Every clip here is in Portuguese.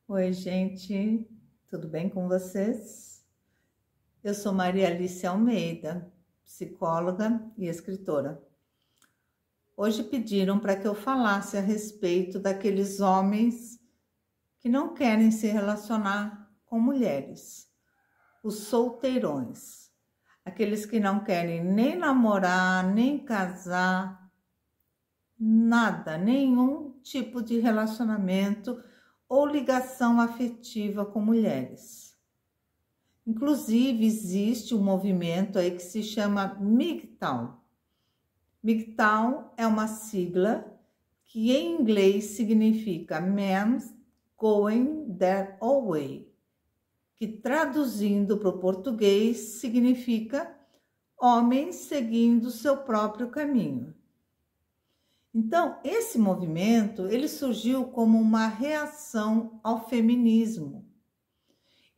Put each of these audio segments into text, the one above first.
Oi, gente, tudo bem com vocês? Eu sou Maria Alice Almeida, psicóloga e escritora. Hoje pediram para que eu falasse a respeito daqueles homens que não querem se relacionar com mulheres, os solteirões, aqueles que não querem nem namorar, nem casar, nada, nenhum tipo de relacionamento ou ligação afetiva com mulheres. Inclusive, existe um movimento aí que se chama MGTOW. MGTOW é uma sigla que em inglês significa Men Going Their Own Way, que traduzindo para o português significa homens seguindo seu próprio caminho. Então, esse movimento, ele surgiu como uma reação ao feminismo.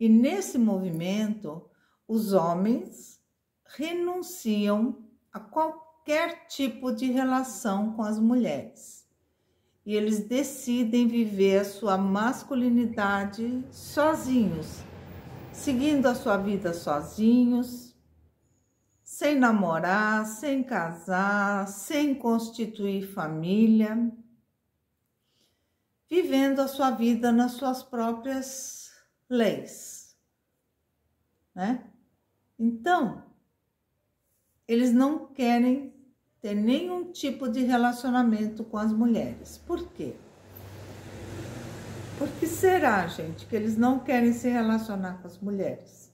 E nesse movimento, os homens renunciam a qualquer tipo de relação com as mulheres. E eles decidem viver a sua masculinidade sozinhos, seguindo a sua vida sozinhos, sem namorar, sem casar, sem constituir família, vivendo a sua vida nas suas próprias leis, né? Então, eles não querem ter nenhum tipo de relacionamento com as mulheres. Por quê? Por que será, gente, que eles não querem se relacionar com as mulheres?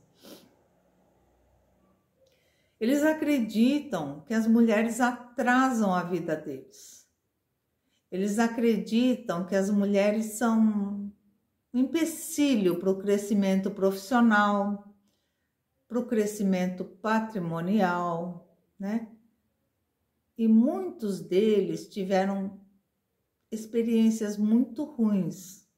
Eles acreditam que as mulheres atrasam a vida deles. Eles acreditam que as mulheres são um empecilho para o crescimento profissional, para o crescimento patrimonial, né? E muitos deles tiveram experiências muito ruins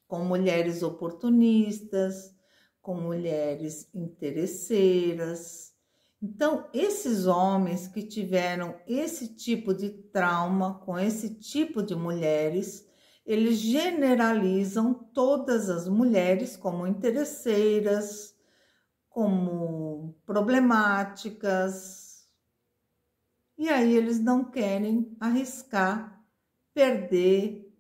com mulheres oportunistas, com mulheres interesseiras. Então, esses homens que tiveram esse tipo de trauma com esse tipo de mulheres, eles generalizam todas as mulheres como interesseiras, como problemáticas. E aí eles não querem arriscar perder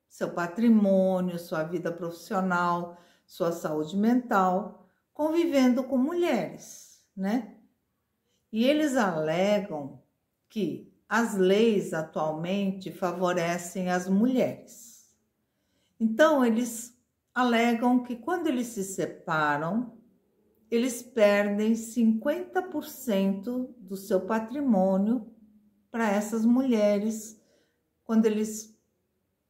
seu patrimônio, sua vida profissional, sua saúde mental, convivendo com mulheres, né? E eles alegam que as leis atualmente favorecem as mulheres. Então, eles alegam que quando eles se separam, eles perdem 50% do seu patrimônio para essas mulheres quando eles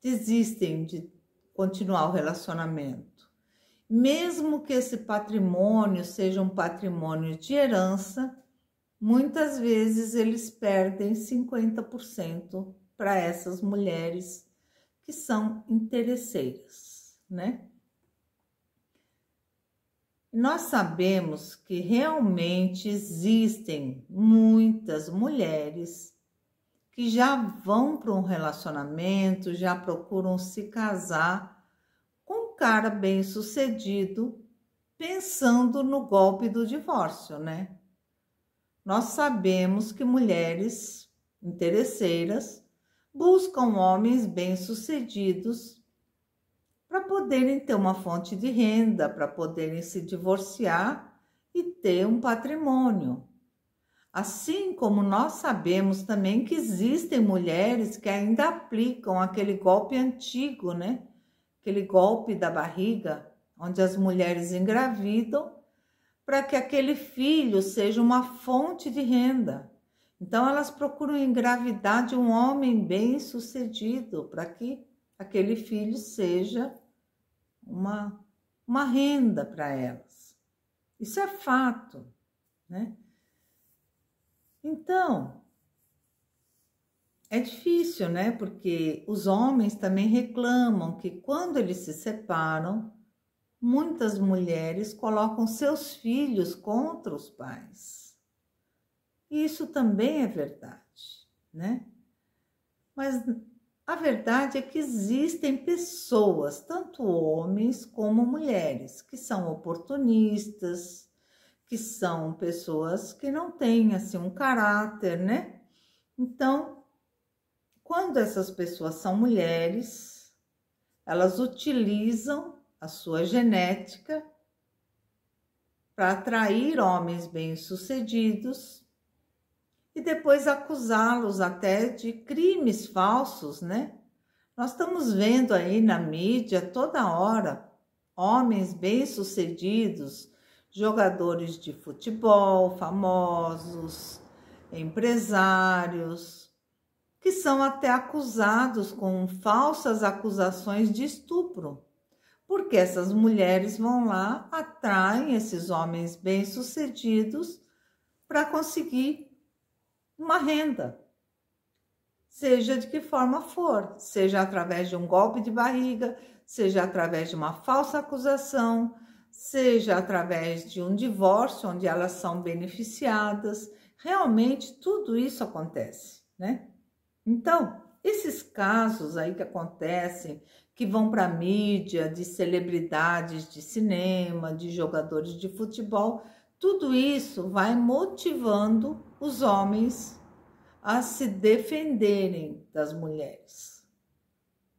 desistem de continuar o relacionamento. Mesmo que esse patrimônio seja um patrimônio de herança, muitas vezes eles perdem 50% para essas mulheres que são interesseiras, né? Nós sabemos que realmente existem muitas mulheres que já vão para um relacionamento, já procuram se casar com um cara bem-sucedido, pensando no golpe do divórcio, né? Nós sabemos que mulheres interesseiras buscam homens bem-sucedidos para poderem ter uma fonte de renda, para poderem se divorciar e ter um patrimônio. Assim como nós sabemos também que existem mulheres que ainda aplicam aquele golpe antigo, né? Aquele golpe da barriga, onde as mulheres engravidam para que aquele filho seja uma fonte de renda. Então, elas procuram engravidar de um homem bem-sucedido, para que aquele filho seja uma renda para elas. Isso é fato, né? Então, é difícil, né? Porque os homens também reclamam que quando eles se separam, muitas mulheres colocam seus filhos contra os pais. E isso também é verdade, né? Mas A verdade é que existem pessoas, tanto homens como mulheres, que são oportunistas, que são pessoas que não têm assim um caráter, né? Então, quando essas pessoas são mulheres, elas utilizam a sua genética para atrair homens bem-sucedidos e depois acusá-los até de crimes falsos, né? Nós estamos vendo aí na mídia toda hora homens bem-sucedidos, jogadores de futebol famosos, empresários, que são até acusados com falsas acusações de estupro, porque essas mulheres vão lá, atraem esses homens bem-sucedidos para conseguir uma renda, seja de que forma for, seja através de um golpe de barriga, seja através de uma falsa acusação, seja através de um divórcio onde elas são beneficiadas. Realmente tudo isso acontece, né? Então, esses casos aí que acontecem, que vão para a mídia, de celebridades de cinema, de jogadores de futebol, tudo isso vai motivando os homens a se defenderem das mulheres,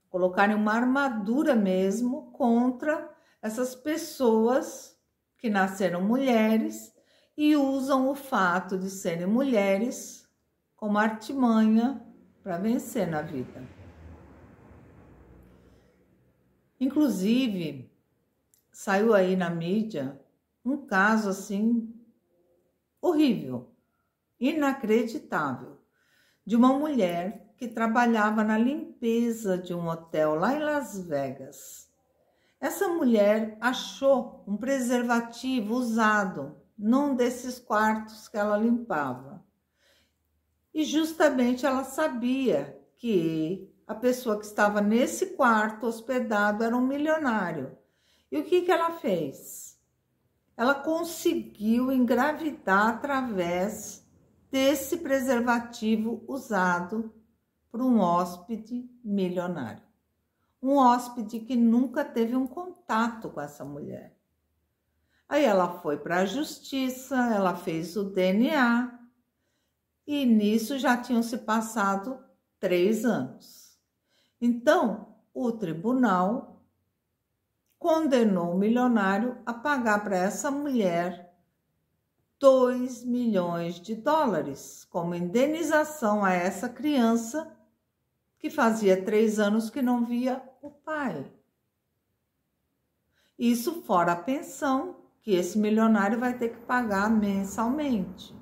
colocarem uma armadura mesmo contra essas pessoas que nasceram mulheres e usam o fato de serem mulheres como artimanha para vencer na vida. Inclusive, saiu aí na mídia um caso assim horrível, inacreditável, de uma mulher que trabalhava na limpeza de um hotel lá em Las Vegas. Essa mulher achou um preservativo usado num desses quartos que ela limpava. E justamente ela sabia que a pessoa que estava nesse quarto hospedado era um milionário. E o que ela fez? Ela conseguiu engravidar através desse preservativo usado por um hóspede milionário. Um hóspede que nunca teve um contato com essa mulher. Aí ela foi para a justiça, ela fez o DNA e nisso já tinham se passado 3 anos. Então, o tribunal condenou o milionário a pagar para essa mulher 2 milhões de dólares como indenização a essa criança que fazia 3 anos que não via o pai. Isso fora a pensão que esse milionário vai ter que pagar mensalmente.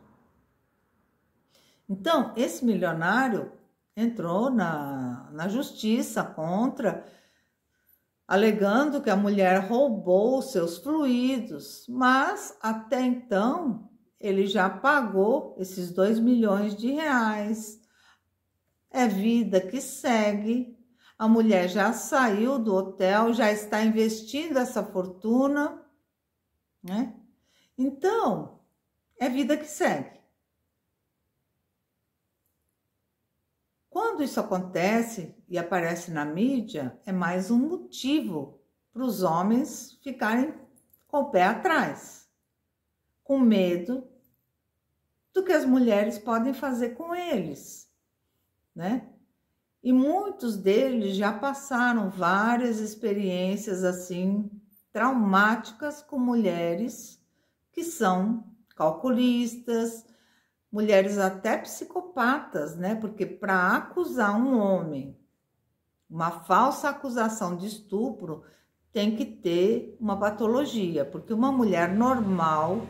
Então, esse milionário entrou na justiça contra, alegando que a mulher roubou seus fluidos, mas até então ele já pagou esses 2 milhões de reais. É vida que segue. A mulher já saiu do hotel, já está investindo essa fortuna, né? Então, é vida que segue. Quando isso acontece e aparece na mídia, é mais um motivo para os homens ficarem com o pé atrás, com medo do que as mulheres podem fazer com eles, né? E muitos deles já passaram várias experiências assim traumáticas com mulheres que são calculistas, mulheres até psicopatas, né? Porque para acusar um homem, uma falsa acusação de estupro, tem que ter uma patologia, porque uma mulher normal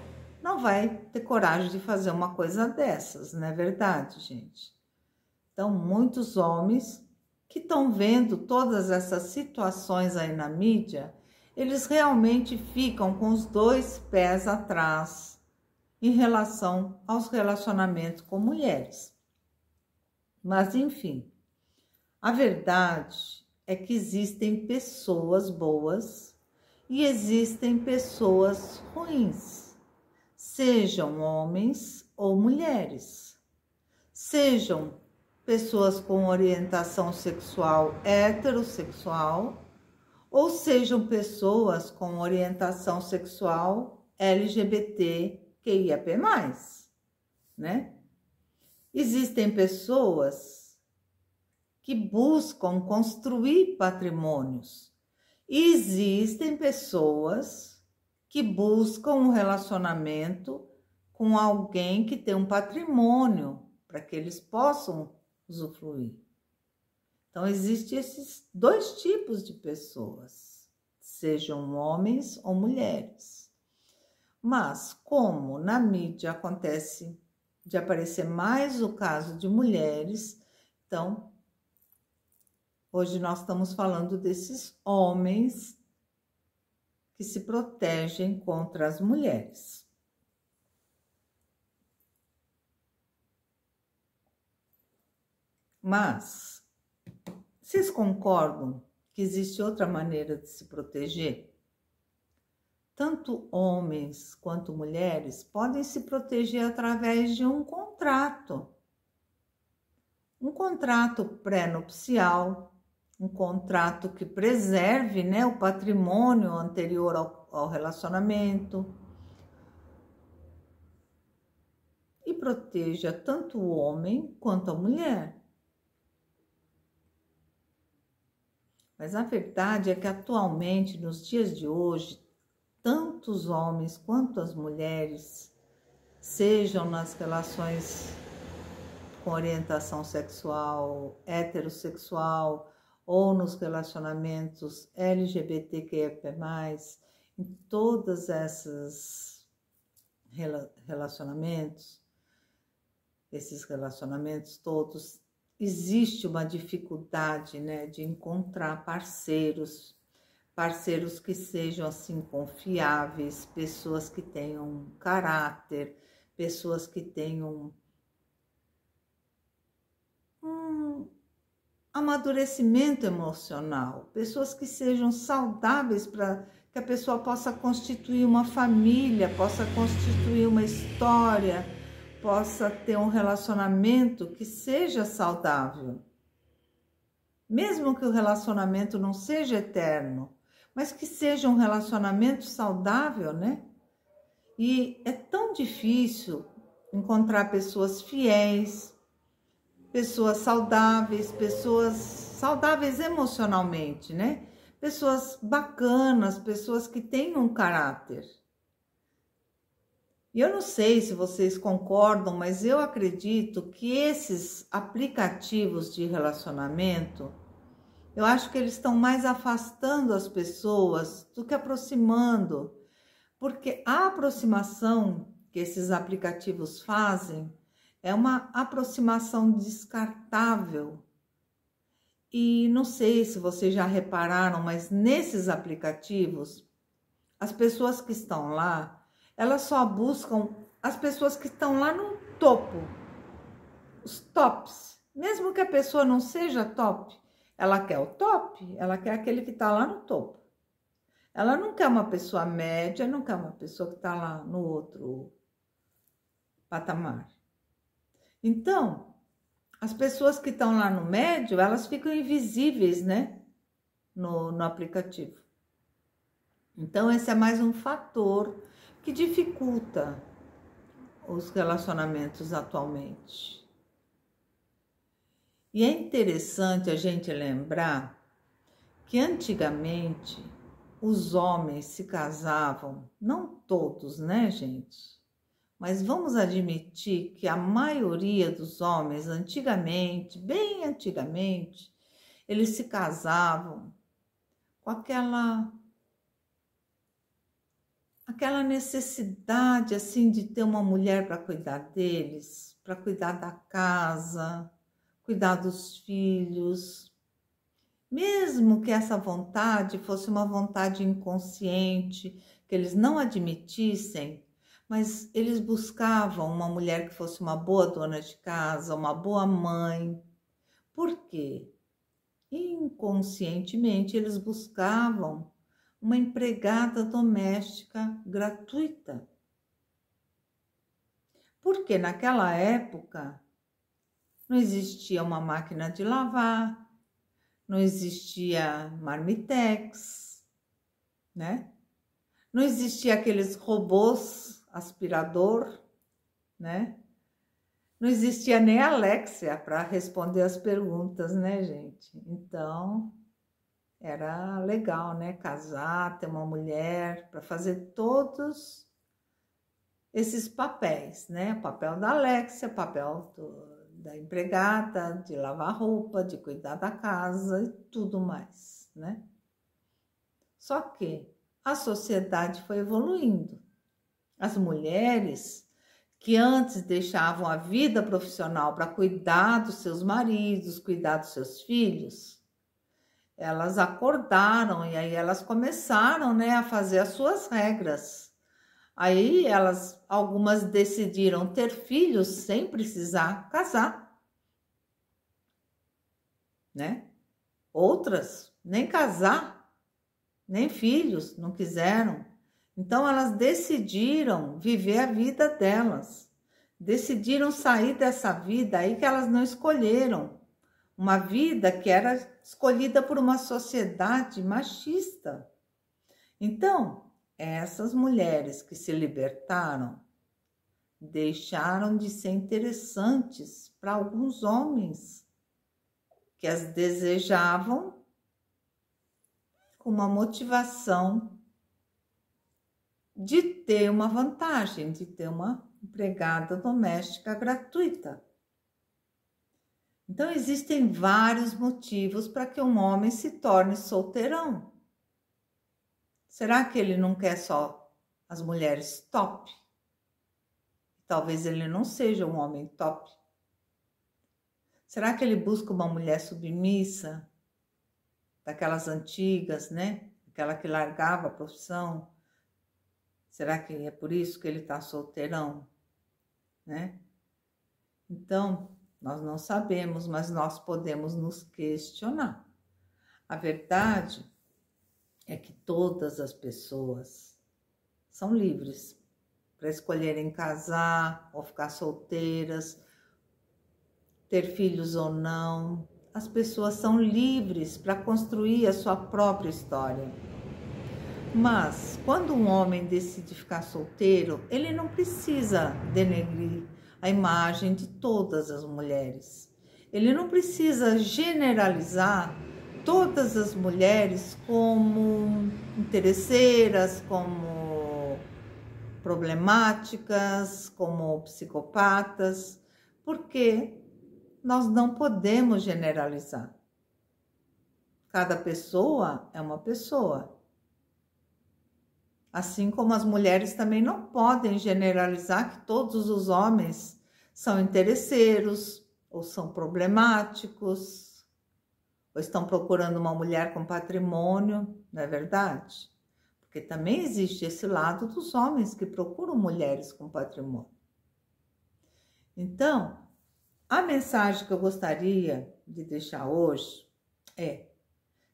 não vai ter coragem de fazer uma coisa dessas, não é verdade, gente? Então, muitos homens que estão vendo todas essas situações aí na mídia, eles realmente ficam com os 2 pés atrás em relação aos relacionamentos com mulheres. Mas, enfim, a verdade é que existem pessoas boas e existem pessoas ruins, sejam homens ou mulheres, sejam pessoas com orientação sexual heterossexual, ou sejam pessoas com orientação sexual LGBTQIAP+, né? Existem pessoas que buscam construir patrimônios. Existem pessoas que buscam um relacionamento com alguém que tem um patrimônio para que eles possam usufruir. Então, existem esses dois tipos de pessoas, sejam homens ou mulheres. Mas, como na mídia acontece de aparecer mais o caso de mulheres, então, hoje nós estamos falando desses homens que se protegem contra as mulheres. Mas, vocês concordam que existe outra maneira de se proteger? Tanto homens quanto mulheres podem se proteger através de um contrato. Um contrato pré-nupcial, um contrato que preserve, né, o patrimônio anterior ao relacionamento e proteja tanto o homem quanto a mulher. Mas a verdade é que atualmente, nos dias de hoje, tanto os homens quanto as mulheres, sejam nas relações com orientação sexual, heterossexual, ou nos relacionamentos LGBTQIA+, em todos esses relacionamentos, todos, existe uma dificuldade, né, de encontrar parceiros que sejam assim confiáveis, pessoas que tenham caráter, pessoas que tenham um amadurecimento emocional, pessoas que sejam saudáveis para que a pessoa possa constituir uma família, possa constituir uma história, possa ter um relacionamento que seja saudável. Mesmo que o relacionamento não seja eterno, mas que seja um relacionamento saudável, né? E é tão difícil encontrar pessoas fiéis, pessoas saudáveis emocionalmente, né? Pessoas bacanas, pessoas que têm um caráter. E eu não sei se vocês concordam, mas eu acredito que esses aplicativos de relacionamento, eu acho que eles estão mais afastando as pessoas do que aproximando, porque a aproximação que esses aplicativos fazem é uma aproximação descartável. E não sei se vocês já repararam, mas nesses aplicativos, as pessoas que estão lá, elas só buscam as pessoas que estão lá no topo, os tops. Mesmo que a pessoa não seja top, ela quer o top, ela quer aquele que está lá no topo. Ela não quer uma pessoa média, não quer uma pessoa que está lá no outro patamar. Então, as pessoas que estão lá no médio, elas ficam invisíveis, né, no aplicativo. Então, esse é mais um fator que dificulta os relacionamentos atualmente. E é interessante a gente lembrar que antigamente os homens se casavam, não todos, né, gente? Mas vamos admitir que a maioria dos homens, antigamente, bem antigamente, eles se casavam com aquela necessidade, assim, de ter uma mulher para cuidar deles, para cuidar da casa, cuidar dos filhos. Mesmo que essa vontade fosse uma vontade inconsciente, que eles não admitissem, mas eles buscavam uma mulher que fosse uma boa dona de casa, uma boa mãe. Por quê? Inconscientemente eles buscavam uma empregada doméstica gratuita. Porque naquela época não existia uma máquina de lavar, não existia marmitex, né? Não existia aqueles robôs aspirador, né? Não existia nem a Alexia para responder as perguntas, né, gente? Então, era legal, né? Casar, ter uma mulher para fazer todos esses papéis, né? O papel da Alexia, o papel da empregada, de lavar roupa, de cuidar da casa e tudo mais, né? Só que a sociedade foi evoluindo. As mulheres que antes deixavam a vida profissional para cuidar dos seus maridos, cuidar dos seus filhos, elas acordaram e aí elas começaram, né, a fazer as suas regras. Aí algumas decidiram ter filhos sem precisar casar, né? Outras nem casar, nem filhos, não quiseram. Então, elas decidiram viver a vida delas, decidiram sair dessa vida aí que elas não escolheram, uma vida que era escolhida por uma sociedade machista. Então, essas mulheres que se libertaram deixaram de ser interessantes para alguns homens que as desejavam com uma motivação de ter uma vantagem, de ter uma empregada doméstica gratuita. Então, existem vários motivos para que um homem se torne solteirão. Será que ele não quer só as mulheres top? Talvez ele não seja um homem top. Será que ele busca uma mulher submissa, daquelas antigas, né? Aquela que largava a profissão? Será que é por isso que ele está solteirão, né? Então, nós não sabemos, mas nós podemos nos questionar. A verdade é que todas as pessoas são livres para escolherem casar ou ficar solteiras, ter filhos ou não. As pessoas são livres para construir a sua própria história. Mas, quando um homem decide ficar solteiro, ele não precisa denegrir a imagem de todas as mulheres. Ele não precisa generalizar todas as mulheres como interesseiras, como problemáticas, como psicopatas, porque nós não podemos generalizar. Cada pessoa é uma pessoa. Assim como as mulheres também não podem generalizar que todos os homens são interesseiros, ou são problemáticos, ou estão procurando uma mulher com patrimônio, não é verdade? Porque também existe esse lado dos homens que procuram mulheres com patrimônio. Então, a mensagem que eu gostaria de deixar hoje é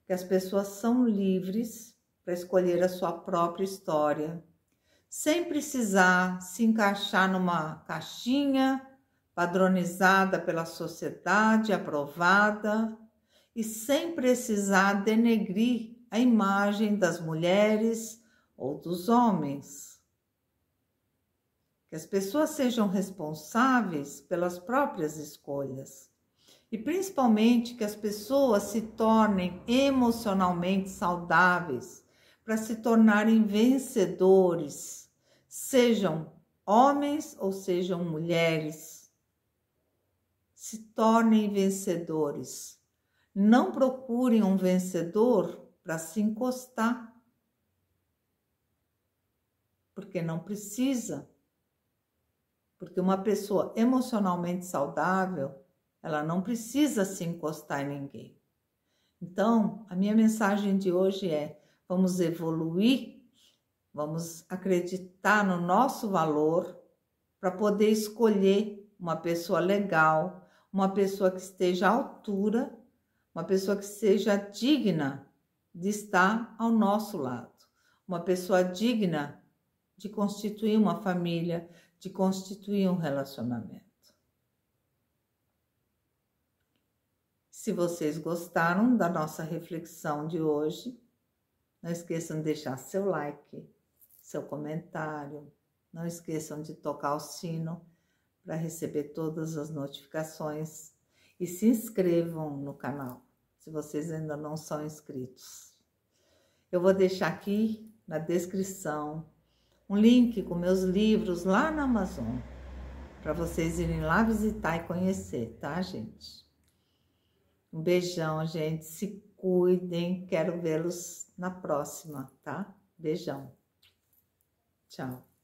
que as pessoas são livres para escolher a sua própria história, sem precisar se encaixar numa caixinha padronizada pela sociedade, aprovada, e sem precisar denegrir a imagem das mulheres ou dos homens. Que as pessoas sejam responsáveis pelas próprias escolhas. E principalmente que as pessoas se tornem emocionalmente saudáveis para se tornarem vencedores, sejam homens ou sejam mulheres. Se tornem vencedores. Não procurem um vencedor para se encostar, porque não precisa. Porque uma pessoa emocionalmente saudável, ela não precisa se encostar em ninguém. Então, a minha mensagem de hoje é: vamos evoluir, vamos acreditar no nosso valor para poder escolher uma pessoa legal, uma pessoa que esteja à altura, uma pessoa que seja digna de estar ao nosso lado, uma pessoa digna de constituir uma família, de constituir um relacionamento. Se vocês gostaram da nossa reflexão de hoje, não esqueçam de deixar seu like, seu comentário. Não esqueçam de tocar o sino para receber todas as notificações. E se inscrevam no canal, se vocês ainda não são inscritos. Eu vou deixar aqui na descrição um link com meus livros lá na Amazon, para vocês irem lá visitar e conhecer, tá, gente? Um beijão, gente. Se cuidem. Quero vê-los na próxima, tá? Beijão. Tchau.